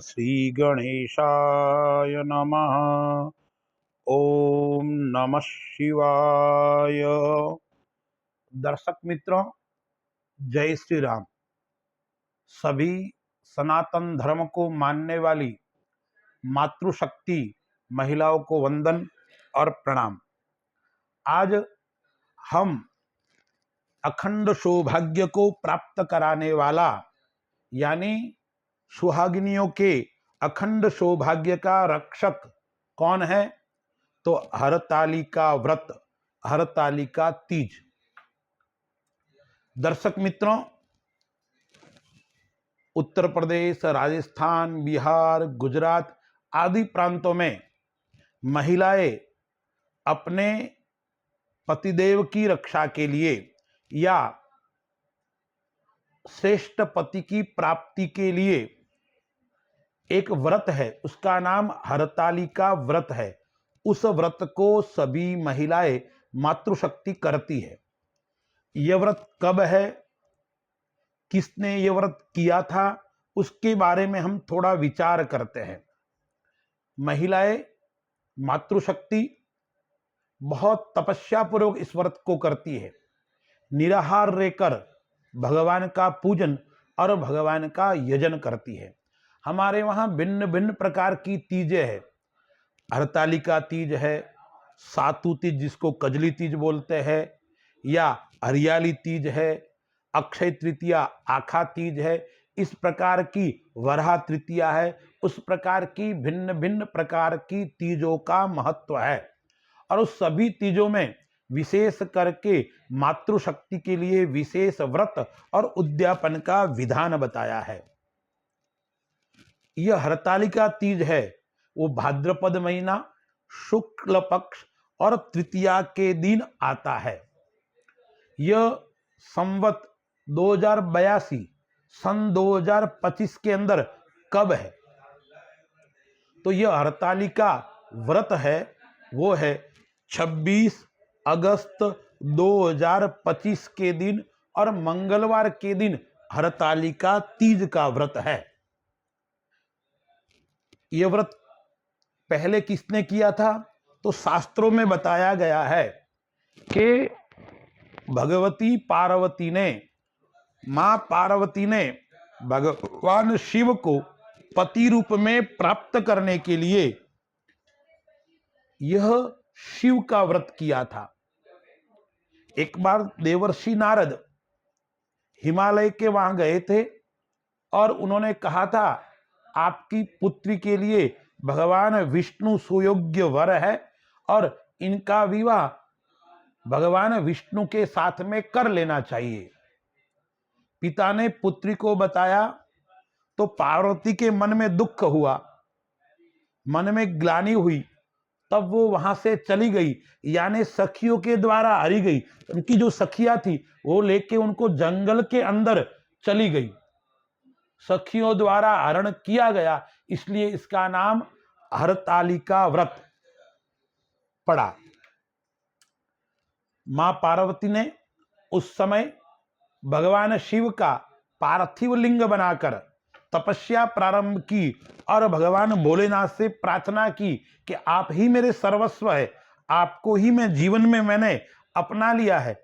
श्री गणेशाय नमः। ओम नमः शिवाय। दर्शक मित्रों, जय श्री राम। सभी सनातन धर्म को मानने वाली मातृशक्ति महिलाओं को वंदन और प्रणाम। आज हम अखंड सौभाग्य को प्राप्त कराने वाला यानी सुहागिनियों के अखंड सौभाग्य का रक्षक कौन है? तो हरतालिका व्रत, हरतालिका तीज। दर्शक मित्रों, उत्तर प्रदेश, राजस्थान, बिहार, गुजरात आदि प्रांतों में महिलाएं अपने पतिदेव की रक्षा के लिए या श्रेष्ठ पति की प्राप्ति के लिए एक व्रत है, उसका नाम हरतालिका व्रत है। उस व्रत को सभी महिलाएं मातृशक्ति करती है। यह व्रत कब है, किसने यह व्रत किया था, उसके बारे में हम थोड़ा विचार करते हैं। महिलाएं मातृशक्ति बहुत तपस्या पूर्वक इस व्रत को करती है। निराहार रहकर भगवान का पूजन और भगवान का यजन करती है। हमारे वहाँ भिन्न भिन्न प्रकार की तीजें हैं। हरतालिका तीज है, सातु तीज जिसको कजली तीज बोलते हैं, या हरियाली तीज है, अक्षय तृतीया आखा तीज है, इस प्रकार की वरहा तृतीया है। उस प्रकार की भिन्न भिन्न प्रकार की तीजों का महत्व है और उस सभी तीजों में विशेष करके मातृशक्ति के लिए विशेष व्रत और उद्यापन का विधान बताया है। यह हरतालिका तीज है, वो भाद्रपद महीना शुक्ल पक्ष और तृतीया के दिन आता है। यह संवत 2082 सन 2025 के अंदर कब है? तो यह हरतालिका व्रत है, वो है 26 अगस्त 2025 के दिन और मंगलवार के दिन हरतालिका तीज का व्रत है। यह व्रत पहले किसने किया था? तो शास्त्रों में बताया गया है कि भगवती पार्वती ने, मां पार्वती ने भगवान शिव को पति रूप में प्राप्त करने के लिए यह शिव का व्रत किया था। एक बार देवर्षि नारद हिमालय के वहां गए थे और उन्होंने कहा था, आपकी पुत्री के लिए भगवान विष्णु सुयोग्य वर है और इनका विवाह भगवान विष्णु के साथ में कर लेना चाहिए। पिता ने पुत्री को बताया तो पार्वती के मन में दुख हुआ, मन में ग्लानि हुई। तब वो वहां से चली गई, यानी सखियों के द्वारा हरी गई। उनकी जो सखियां थी वो लेके उनको जंगल के अंदर चली गई। सखियों द्वारा हरण किया गया, इसलिए इसका नाम हरतालिका व्रत पड़ा। मां पार्वती ने उस समय भगवान शिव का पार्थिव लिंग बनाकर तपस्या प्रारंभ की और भगवान भोलेनाथ से प्रार्थना की कि आप ही मेरे सर्वस्व है, आपको ही मैं जीवन में मैंने अपना लिया है,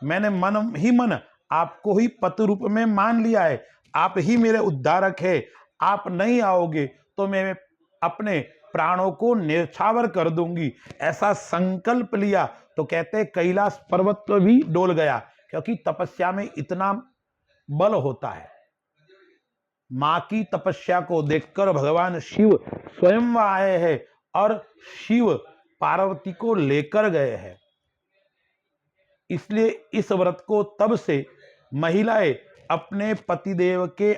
मैंने मन ही मन आपको ही पति रूप में मान लिया है, आप ही मेरे उद्धारक है, आप नहीं आओगे तो मैं अपने प्राणों को न्यौछावर कर दूंगी। ऐसा संकल्प लिया तो कहते कैलाश पर्वत पर भी डोल गया, क्योंकि तपस्या में इतना बल होता है। मां की तपस्या को देखकर भगवान शिव स्वयं आए हैं और शिव पार्वती को लेकर गए हैं। इसलिए इस व्रत को तब से महिलाएं अपने पतिदेव के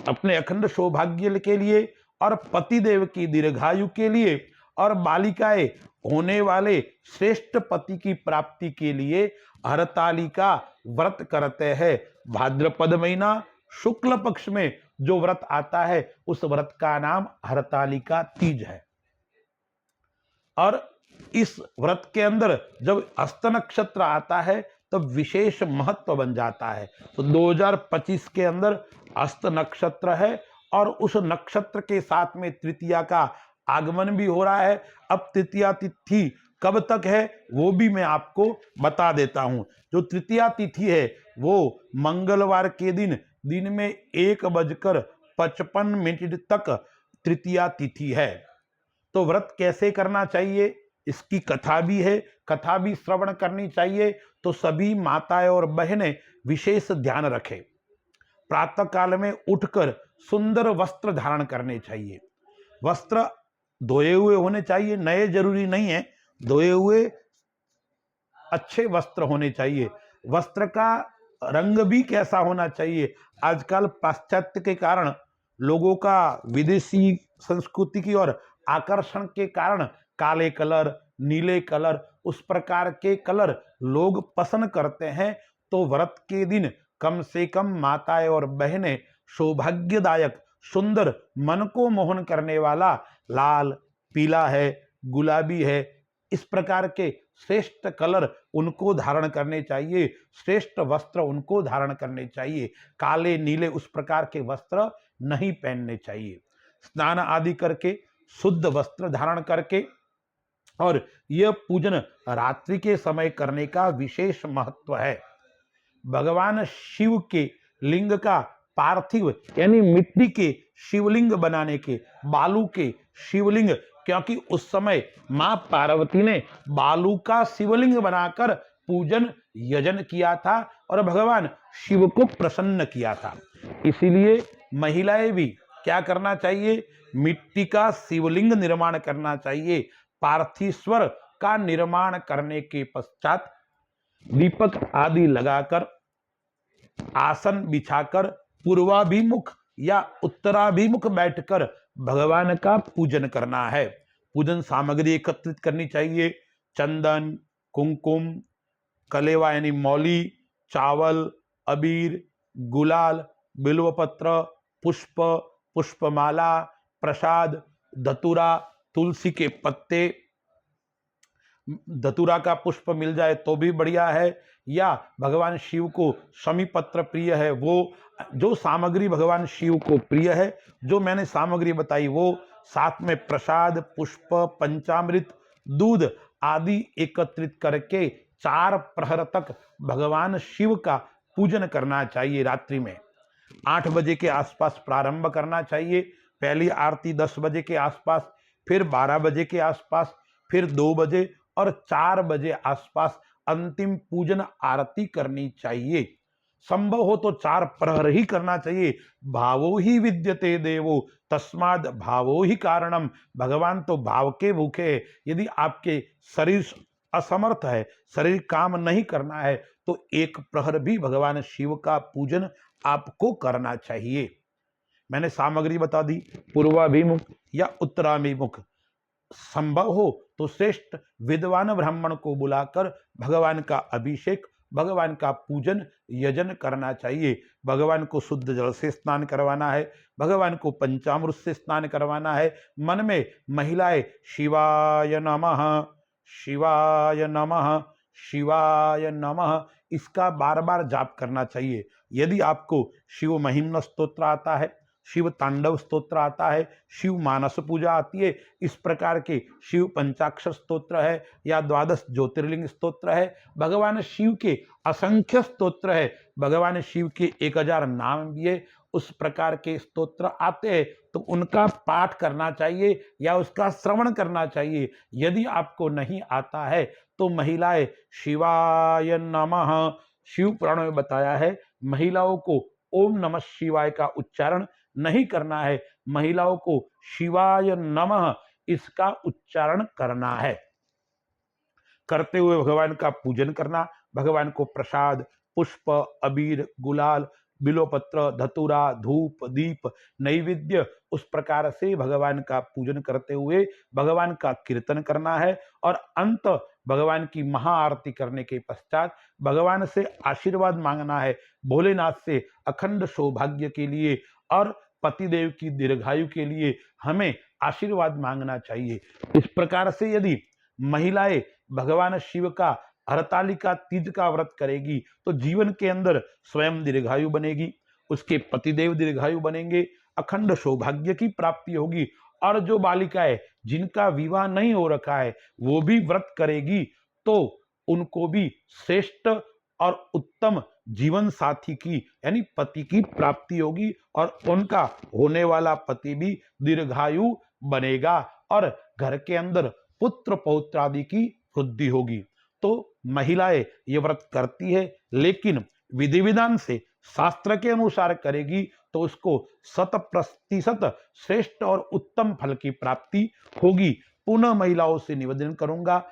अपने अखंड सौभाग्य के लिए और पतिदेव की दीर्घायु के लिए और बालिकाएं होने वाले श्रेष्ठ पति की प्राप्ति के लिए हरतालिका व्रत करते हैं। भाद्रपद महीना शुक्ल पक्ष में जो व्रत आता है उस व्रत का नाम हरतालिका तीज है। और इस व्रत के अंदर जब हस्त नक्षत्र आता है तब विशेष महत्व बन जाता है। तो 2025 के अंदर हस्त नक्षत्र है और उस नक्षत्र के साथ में तृतीया का आगमन भी हो रहा है। अब तृतीया तिथि कब तक है वो भी मैं आपको बता देता हूं। जो तृतीया तिथि है वो मंगलवार के दिन में 1:55 तक तृतीया तिथि है। तो व्रत कैसे करना चाहिए, इसकी कथा भी है, कथा भी श्रवण करनी चाहिए। तो सभी माताएं और बहनें विशेष ध्यान रखें। प्रातः काल में उठकर सुंदर वस्त्र धारण करने चाहिए। वस्त्र धोए हुए होने चाहिए, नए जरूरी नहीं है, धोए हुए अच्छे वस्त्र होने चाहिए। वस्त्र का रंग भी कैसा होना चाहिए। आजकल पाश्चात्य के कारण लोगों का विदेशी संस्कृति की ओर आकर्षण के कारण काले कलर, नीले कलर, उस प्रकार के कलर लोग पसंद करते हैं। तो व्रत के दिन कम से कम माताएं और बहनें सौभाग्यदायक, सुंदर, मन को मोहन करने वाला लाल, पीला है, गुलाबी है, इस प्रकार के श्रेष्ठ कलर उनको धारण करने चाहिए, श्रेष्ठ वस्त्र उनको धारण करने चाहिए। काले, नीले उस प्रकार के वस्त्र नहीं पहनने चाहिए। स्नान आदि करके शुद्ध वस्त्र धारण करके, और यह पूजन रात्रि के समय करने का विशेष महत्व है। भगवान शिव के लिंग का पार्थिव यानी मिट्टी के शिवलिंग बनाने के, बालू के शिवलिंग, क्योंकि उस समय मां पार्वती ने बालू का शिवलिंग बनाकर पूजन यजन किया था और भगवान शिव को प्रसन्न किया था। इसीलिए महिलाएं भी क्या करना चाहिए, मिट्टी का शिवलिंग निर्माण करना चाहिए। पार्थीश्वर का निर्माण करने के पश्चात दीपक आदि लगाकर, आसन बिछाकर, पूर्वाभिमुख या उत्तराभिमुख बैठकर भगवान का पूजन करना है। पूजन सामग्री एकत्रित करनी चाहिए। चंदन, कुमकुम, कलेवा यानी मौली, चावल, अबीर, गुलाल, बिल्वपत्र, पुष्प, पुष्पमाला, प्रसाद, धतूरा, तुलसी के पत्ते, धतूरा का पुष्प मिल जाए तो भी बढ़िया है, या भगवान शिव को शमी पत्र प्रिय है, वो जो सामग्री भगवान शिव को प्रिय है, जो मैंने सामग्री बताई वो, साथ में प्रसाद, पुष्प, पंचामृत, दूध आदि एकत्रित करके 4 प्रहर तक भगवान शिव का पूजन करना चाहिए। रात्रि में 8 बजे के आसपास प्रारंभ करना चाहिए। पहली आरती 10 बजे के आसपास, फिर 12 बजे के आसपास, फिर 2 बजे और 4 बजे आसपास अंतिम पूजन आरती करनी चाहिए। संभव हो तो 4 प्रहर ही करना चाहिए। भावो ही विद्यते देवो तस्माद भावो ही कारणम। भगवान तो भाव के भूखे है। यदि आपके शरीर असमर्थ है, शरीर काम नहीं करना है, तो 1 प्रहर भी भगवान शिव का पूजन आपको करना चाहिए। मैंने सामग्री बता दी, पूर्वाभिमुख या उत्तराभिमुख। संभव हो तो श्रेष्ठ विद्वान ब्राह्मण को बुलाकर भगवान का अभिषेक, भगवान का पूजन यजन करना चाहिए। भगवान को शुद्ध जल से स्नान करवाना है, भगवान को पंचामृत से स्नान करवाना है। मन में महिलाएं शिवाय नमः, शिवाय नमः, शिवाय नमः इसका बार बार जाप करना चाहिए। यदि आपको शिव महिम्न स्तोत्र आता है, शिव तांडव स्तोत्र आता है, शिव मानस पूजा आती है, इस प्रकार के शिव पंचाक्षर स्तोत्र है या 12 ज्योतिर्लिंग स्तोत्र है, भगवान शिव के असंख्य स्तोत्र है, भगवान शिव के 1000 नाम भी है, उस प्रकार के स्तोत्र आते हैं तो उनका पाठ करना चाहिए या उसका श्रवण करना चाहिए। यदि आपको नहीं आता है तो महिलाएं शिवाय नमः, शिव पुराण में बताया है महिलाओं को ओम नमः शिवाय का उच्चारण नहीं करना है, महिलाओं को शिवाय नमः इसका उच्चारण करना है। करते हुए भगवान का पूजन करना, भगवान को प्रसाद, पुष्प, अबीर, गुलाल, बिलोपत्र, धतूरा, धूप, दीप, नैवेद्य उस प्रकार से भगवान का पूजन करते हुए भगवान का कीर्तन करना है। और अंत भगवान की महाआरती करने के पश्चात भगवान से आशीर्वाद मांगना है, भोलेनाथ से अखंड सौभाग्य के लिए और पतिदेव की दीर्घायु के लिए हमें आशीर्वाद मांगना चाहिए। इस प्रकार से यदि महिलाएं भगवान शिव का हरतालिका तीज का व्रत करेगी तो जीवन के अंदर स्वयं दीर्घायु बनेगी, उसके पतिदेव दीर्घायु बनेंगे, अखंड सौभाग्य की प्राप्ति होगी। और जो बालिकाएं जिनका विवाह नहीं हो रखा है वो भी व्रत करेगी तो उनको भी श्रेष्ठ और उत्तम जीवन साथी की यानी पति की प्राप्ति होगी और उनका होने वाला पति भी दीर्घायु बनेगा और घर के अंदर पुत्र पौत्र आदि की वृद्धि होगी। तो महिलाएं ये व्रत करती है लेकिन विधि विधान से शास्त्र के अनुसार करेगी तो उसको 100% श्रेष्ठ और उत्तम फल की प्राप्ति होगी। पुनः महिलाओं से निवेदन करूंगा,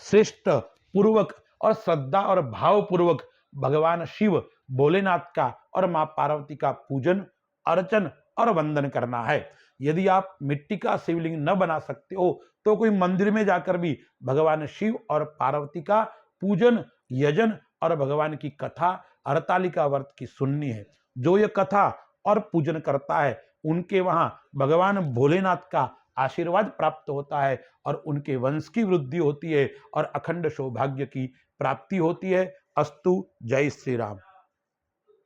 श्रेष्ठ पूर्वक और श्रद्धा और भाव पूर्वक भगवान शिव भोलेनाथ का और मां पार्वती का पूजन अर्चन और वंदन करना है। यदि आप मिट्टी का शिवलिंग न बना सकते हो तो कोई मंदिर में जाकर भी भगवान शिव और पार्वती का पूजन यजन और भगवान की कथा हरतालिका व्रत की सुननी है। जो ये कथा और पूजन करता है उनके वहां भगवान भोलेनाथ का आशीर्वाद प्राप्त होता है और उनके वंश की वृद्धि होती है और अखंड सौभाग्य की प्राप्ति होती है। अस्तु। जय श्री राम।